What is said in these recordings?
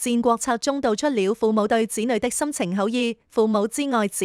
戰國策中道出了父母對子女的深情厚誼，父母之愛子，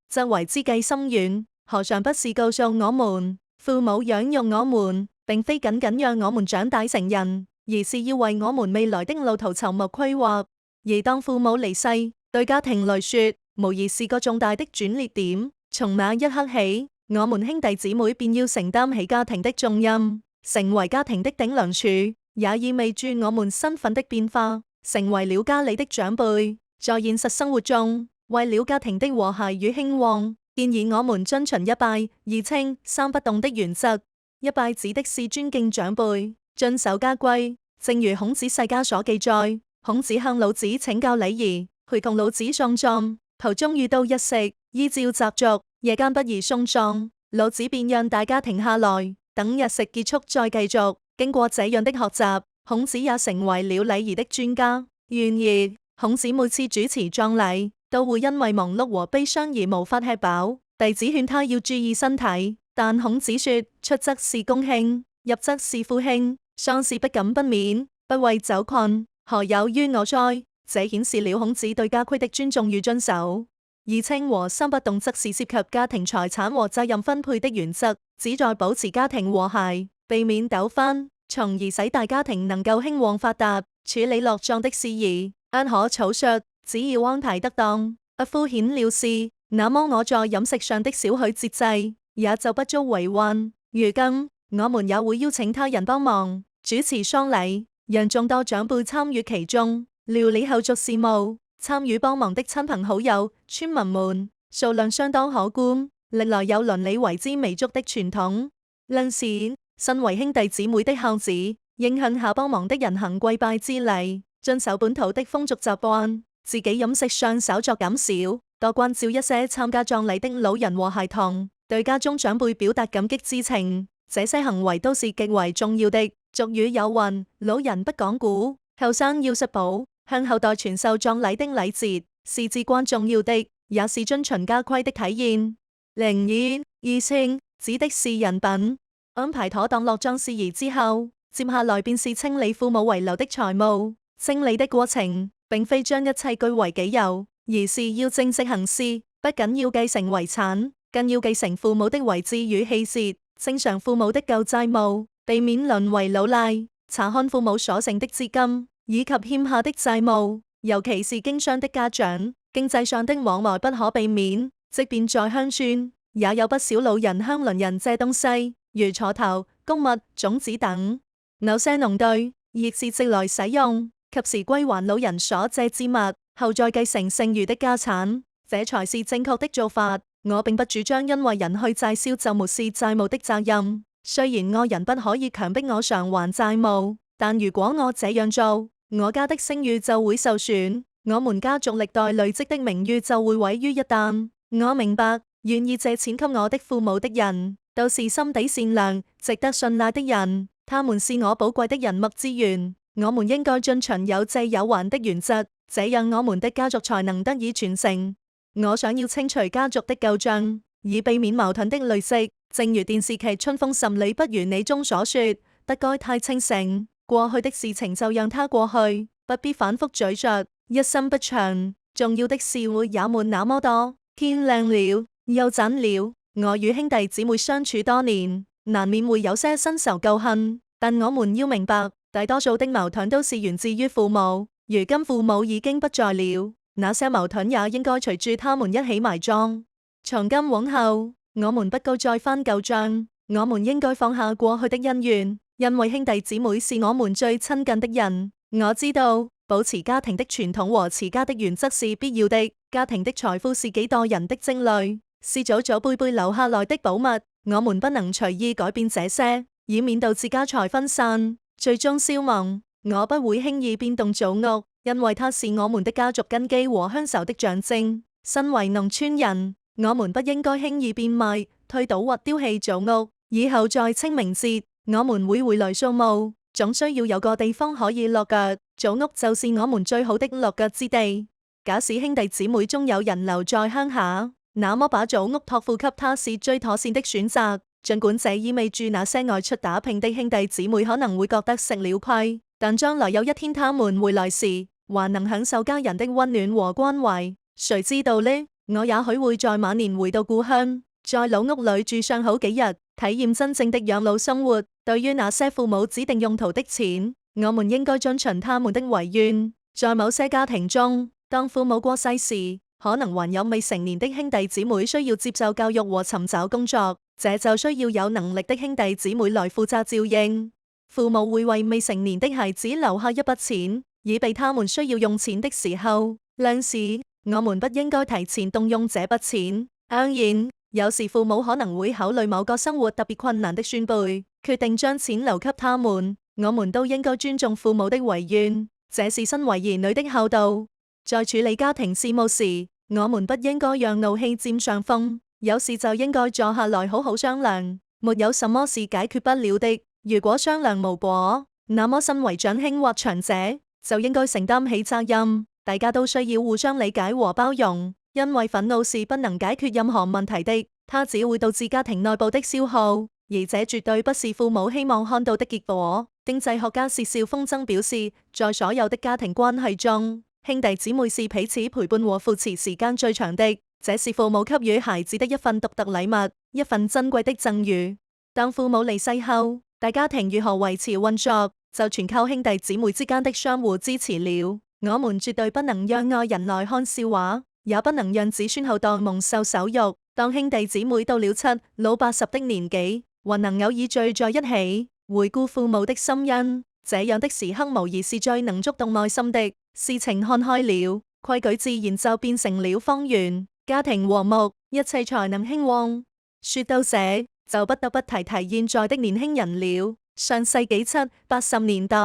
則為之計深遠。何嘗不是告訴我們，父母養育我們，並非僅僅讓我們長大成人，而是要為我們未來的路途籌謀規劃。而當父母離世，對家庭來說，無疑是個重大的轉捩點。從那一刻起，我們兄弟姊妹便要承擔起家庭的重任，成為家庭的頂梁柱，也意味住我們身份的變化，成為了家裡的長輩。在現實生活中，為了家庭的和諧與興旺，建議我們遵循一拜、二稱、三不動的原則。一拜指的是尊敬長輩，遵守家規，正如孔子世家所記載，孔子向老子請教禮儀，陪同老子送葬，途中遇到一食，依照習俗，夜間不宜送葬，老子便讓大家停下來，等日食結束再繼續。經過這樣的學習，孔子也成為了禮儀的專家。然而，孔子每次主持葬禮，都會因為忙碌和悲傷而無法吃飽。弟子勸他要注意身體，但孔子說：出則是公卿，入則是父卿，喪事不敢不免，不為酒困，何有於我哉？這顯示了孔子對家規的尊重與遵守。二稱和三不動則是涉及家庭財產和責任分配的原則，旨在保持家庭和諧，避免糾紛，從而使大家庭能夠興旺發達。處理落葬的事宜，安可草率，只要安排得當，不敷衍了事，那麼我在飲食上的少許節制也就不足為患。如今我們也會邀請他人幫忙主持喪禮，讓眾多長輩參與其中，料理後續事務。參與幫忙的親朋好友、村民們數量相當可觀，歷來有鄰里為之彌足的傳統。論事，身為兄弟姊妹的孝子，應向下幫忙的人行跪拜之禮，遵守本土的風俗習慣，自己飲食上稍作減少，多關照一些參加葬禮的老人和孩童，對家中長輩表達感激之情，這些行為都是極為重要的。俗語有云：老人不講古，後生要實寶。向後代傳授葬禮的禮節是至關重要的，也是遵循家規的體現。零二稱指的是人品。安排妥當落葬事宜之後，接下來便是清理父母遺留的財務。清理的過程並非將一切據為己有，而是要正式行事，不僅要繼承遺產，更要繼承父母的遺志與氣節，清償父母的舊債務，避免淪為老賴。查看父母所剩的資金以及欠下的債務，尤其是經商的家長，經濟上的往來不可避免。即便在鄉村，也有不少老人向鄰人借東西，如鋤頭、穀物、種子等。某些農隊亦是直來使用，及時歸還老人所借之物，後再繼承剩餘的家產，這才是正確的做法。我並不主張因為人去債消就無視債務的責任。雖然愛人不可以強迫我償還債務，但如果我這樣做，我家的聲譽就會受損，我們家族歷代累積的名譽就會毀於一旦。我明白，願意借錢給我的父母的人，都是心地善良、值得信賴的人，他們是我寶貴的人脈資源。我們應該遵循有借有還的原則，這樣我們的家族才能得以傳承。我想要清除家族的舊賬，以避免矛盾的累積。正如電視劇《春風十里不如你》中所說，不該太清醒。過去的事情就讓它過去，不必反覆咀嚼。一生不長，重要的事會也沒那麼多。天亮了，又盞了。我與兄弟姊妹相處多年，難免會有些新仇舊恨，但我們要明白，大多數的矛盾都是源自於父母。如今父母已經不在了，那些矛盾也應該隨住他們一起埋葬。從今往後，我們不該再翻舊賬，我們應該放下過去的恩怨。因為兄弟姊妹是我們最親近的人，我知道保持家庭的傳統和持家的原則是必要的。家庭的財富是幾代人的積累，是祖祖輩輩留下來的寶物，我們不能隨意改變這些，以免導致家財分散，最終消亡。我不會輕易變動祖屋，因為它是我們的家族根基和鄉愁的象徵。身為農村人，我們不應該輕易變賣、推倒或丟棄祖屋。以後在清明節，我們會回來掃墓，總需要有個地方可以落腳，祖屋就是我們最好的落腳之地。假使兄弟姊妹中有人留在鄉下，那麼把祖屋託付給他是最妥善的選擇。儘管這意味住那些外出打拼的兄弟姊妹可能會覺得食了虧，但將來有一天他們回來時，還能享受家人的溫暖和關懷。誰知道呢？我也許會在晚年回到故鄉，在老屋裏住上好幾日，體驗真正的養老生活。對於那些父母指定用途的錢，我們應該遵循他們的遺願。在某些家庭中，當父母過世時，可能還有未成年的兄弟姊妹需要接受教育和尋找工作，這就需要有能力的兄弟姊妹來負責照應。父母會為未成年的孩子留下一筆錢，以備他們需要用錢的時候亮時。我們不應該提前動用這筆錢。當然，有時父母可能會考慮某個生活特別困難的孫輩，決定將錢留給他們。我們都應該尊重父母的遺願，這是身為兒女的孝道。在處理家庭事務時，我們不應該讓怒氣佔上風，有事就應該坐下來好好商量，沒有什麼是解決不了的。如果商量無果，那麼身為長兄或長者就應該承擔起責任。大家都需要互相理解和包容，因為憤怒是不能解決任何問題的，它只會導致家庭內部的消耗，而這絕對不是父母希望看到的結果。經濟學家薛兆豐曾表示，在所有的家庭關係中，兄弟姊妹是彼此陪伴和扶持時間最長的，這是父母給予孩子的一份獨特禮物，一份珍貴的贈與。當父母離世後，大家庭如何維持運作，就全靠兄弟姊妹之間的相互支持了。我們絕對不能讓外人來看笑話，也不能讓子孫後代蒙受羞辱。當兄弟姊妹到了7、老、80的年紀，還能偶爾聚在一起，回顧父母的心恩，這樣的時刻無疑是最能觸動內心的。事情看開了，規矩自然就變成了方圓，家庭和睦，一切才能興旺。說到這，就不得不提提現在的年輕人了。上世紀7、80年代，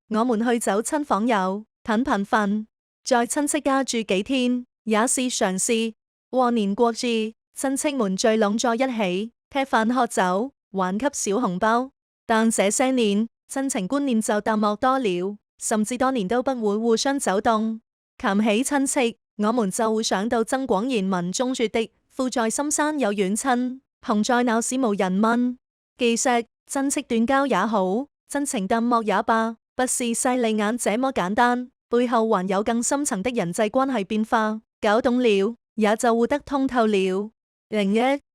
我們去走親訪友，很頻繁，在親戚家住幾天也是常事。過年過節，親戚們聚攏在一起，吃飯喝酒，還給小紅包。但這些年，親情觀念就淡漠多了，甚至多年都不會互相走動。談起親戚，我們就會想到曾廣賢文中說的：富在深山有遠親，窮在鬧市無人問。其實親戚斷交也好，真情淡漠也罷，不是勢利眼這麼簡單。背後還有更深層的人際關係變化，搞懂了也就活得通透了。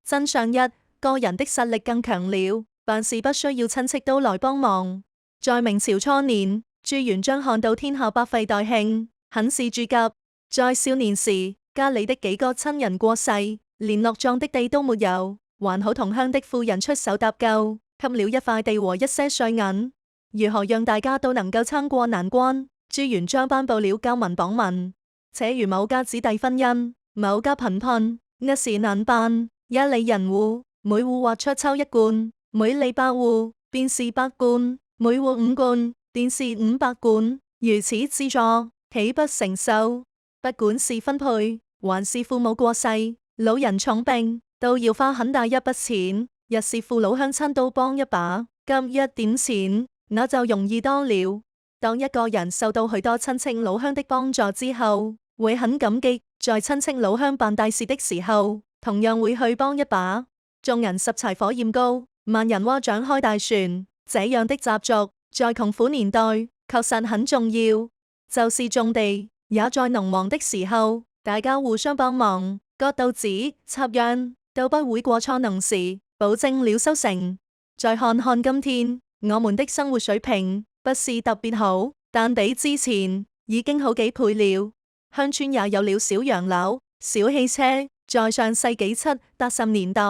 真相一，個人的實力更強了，辦事不需要親戚都來幫忙。在明朝初年，朱元璋看到天下百廢待興，很是着急。在少年時，家裏的幾個親人過世，連落葬的地都沒有，還好同鄉的婦人出手搭救，給了一塊地和一些碎銀。如何讓大家都能夠撐過難關？朱元璋頒布了教民榜文，且如某家子弟婚姻，某家貧困，一時難辦，一里人戶，每戶劃出抽1貫，每里8戶，便是8貫，每戶5貫，便是500貫，如此資助，豈不成壽？不管是分配，還是父母過世，老人重病，都要花很大一筆錢，日是父老鄉親都幫一把，夾一點錢，那就容易多了。當一個人受到許多親戚老鄉的幫助之後，會很感激，在親戚老鄉辦大事的時候，同樣會去幫一把。眾人拾柴火焰高，萬人划槳開大船，這樣的習俗在窮苦年代確實很重要。就是種地，也在農忙的時候，大家互相幫忙，割稻子、插秧，都不會過錯農時，保證了收成。再看看今天，我們的生活水平不是特別好，但比之前已經好幾倍了。鄉村也有了小洋樓、小汽車。在上世紀7、80年代，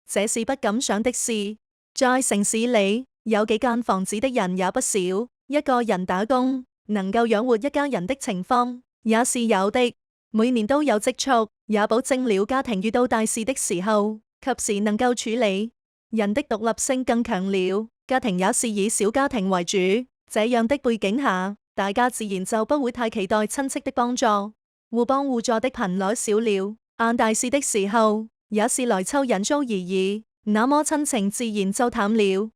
這是不敢想的事。在城市裏，有幾間房子的人也不少，一個人打工能夠養活一家人的情況也是有的。每年都有積蓄，也保證了家庭遇到大事的時候，及時能夠處理。人的獨立性更強了，家庭也是以小家庭為主。這樣的背景下，大家自然就不會太期待親戚的幫助，互幫互助的頻率少了。辦大事的時候，也是來湊人數而已，那麼親情自然就淡了。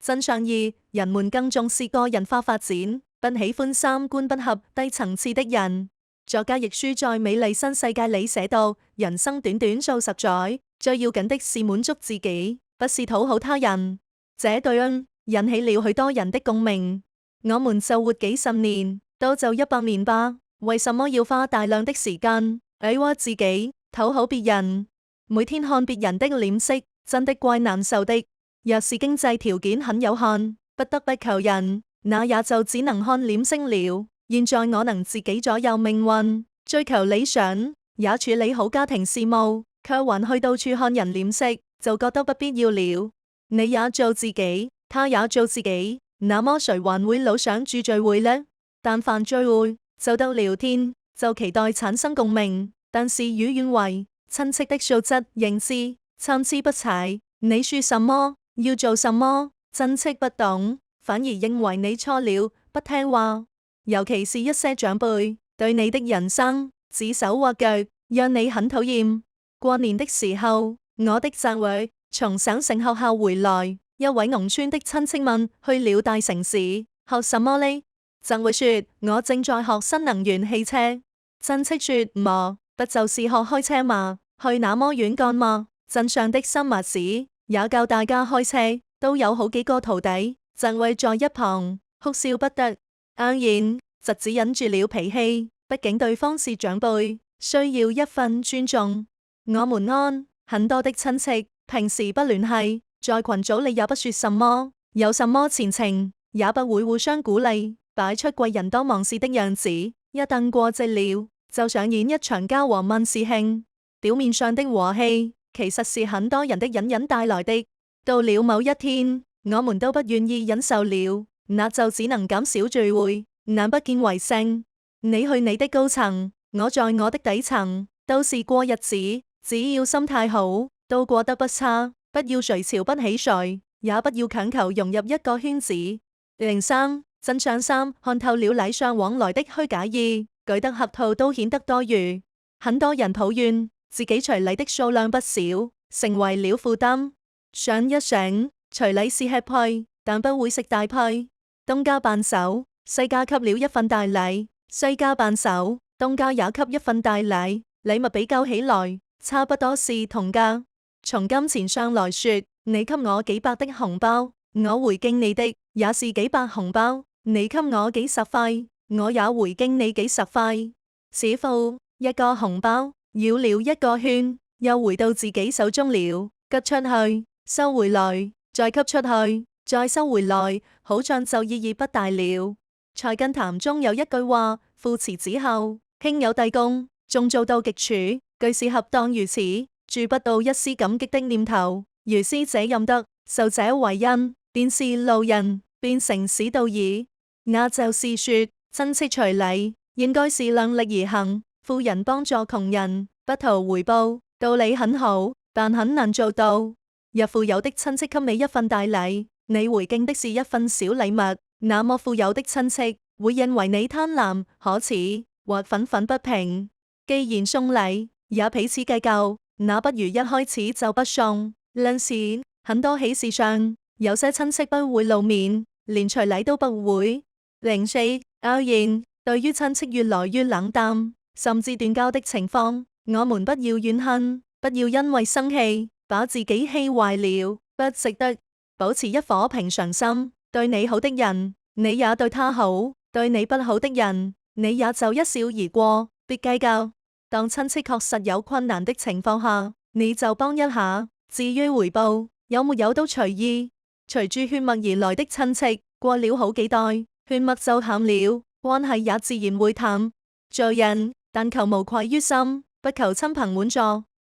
真相二，人們更重視個人化發展，不喜歡三觀不合、低層次的人。作家亦舒在《美麗新世界》裏寫道：人生短短數十載，最要緊的是滿足自己，不是討好他人。這句引起了許多人的共鳴。我們就活幾十年，多就100年吧。為什麼要花大量的時間委屈自己，討好別人？每天看別人的臉色，真的怪難受的。若是經濟條件很有限，不得不求人，那也就只能看臉色了。現在我能自己左右命運，追求理想，也處理好家庭事務，卻還去到處看人臉色，就覺得不必要了。你也做自己，他也做自己，那麼誰還會老想住聚會呢？但凡聚會就得聊天，就期待產生共鳴，但事與願違，親戚的素質認知參差不齊。你說什麼要做什麼，親戚不懂，反而認為你錯了，不聽話。尤其是一些長輩對你的人生指手畫腳，讓你很討厭。過年的時候，我的侄女從省城學校回來，一位農村的親戚問去了大城市學什麼呢？侄女說我正在學新能源汽車。親戚說麼，不就是學開車嘛，去那麼遠幹嘛？鎮上的新密士也教大家開車，都有好幾個徒弟。侄女在一旁哭笑不得。當然，侄子忍住了脾氣，畢竟對方是長輩，需要一份尊重。我們安很多的親戚平時不聯繫，在群組裏也不說什麼，有什麼前程，也不會互相鼓勵，擺出貴人多忙事的樣子。一旦過節了，就上演一場家和萬事興。表面上的和氣，其實是很多人的隱忍帶來的。到了某一天，我們都不願意忍受了，那就只能減少聚會，眼不見為淨。你去你的高層，我在我的底層，都是過日子，只要心態好，都過得不差。不要誰瞧不起誰，也不要強求融入一個圈子。03真相3看透了禮尚往來的虛假意，舉得客套都顯得多餘。很多人抱怨自己隨禮的數量不少，成為了負擔。想一想，隨禮是吃虧，但不會食大虧。東家辦手，西家給了一份大禮；西家辦手，東家也給一份大禮。禮物比較起來，差不多是同價。從金錢上來說，你給我幾百的紅包，我回敬你的也是幾百紅包；你給我幾十塊，我也回敬你幾十塊。似乎一個紅包繞了一個圈，又回到自己手中了。吉出去，收回來，再給出去，再收回來，好像就意義不大了。菜根譚中有一句話：父慈子厚，兄友弟恭，縱做到極處，據是恰當如此，注不到一絲感激的念頭。如斯這任得，受者為恩，便是路人，變成史道矣。那就是說，親戚隨禮應該是量力而行。富人幫助窮人，不圖回報，道理很好，但很難做到。若富有的親戚給你一份大禮，你回敬的是一份小禮物，那麼富有的親戚會認為你貪婪、可恥或憤憤不平。既然送禮也彼此計較，那不如一開始就不送。論事，很多喜事上，有些親戚不會露面，連隨禮都不會。04偶然對於親戚越來越冷淡，甚至斷交的情況，我們不要怨恨，不要因為生氣把自己氣壞了，不值得。保持一顆平常心，對你好的人，你也對他好；對你不好的人，你也就一笑而過，別計較。當親戚確實有困難的情況下，你就幫一下。至於回報，有沒有都隨意。隨住血脈而來的親戚，過了好幾代，血脈就淡了，關係也自然會淡。做人但求無愧於心，不求親朋滿座。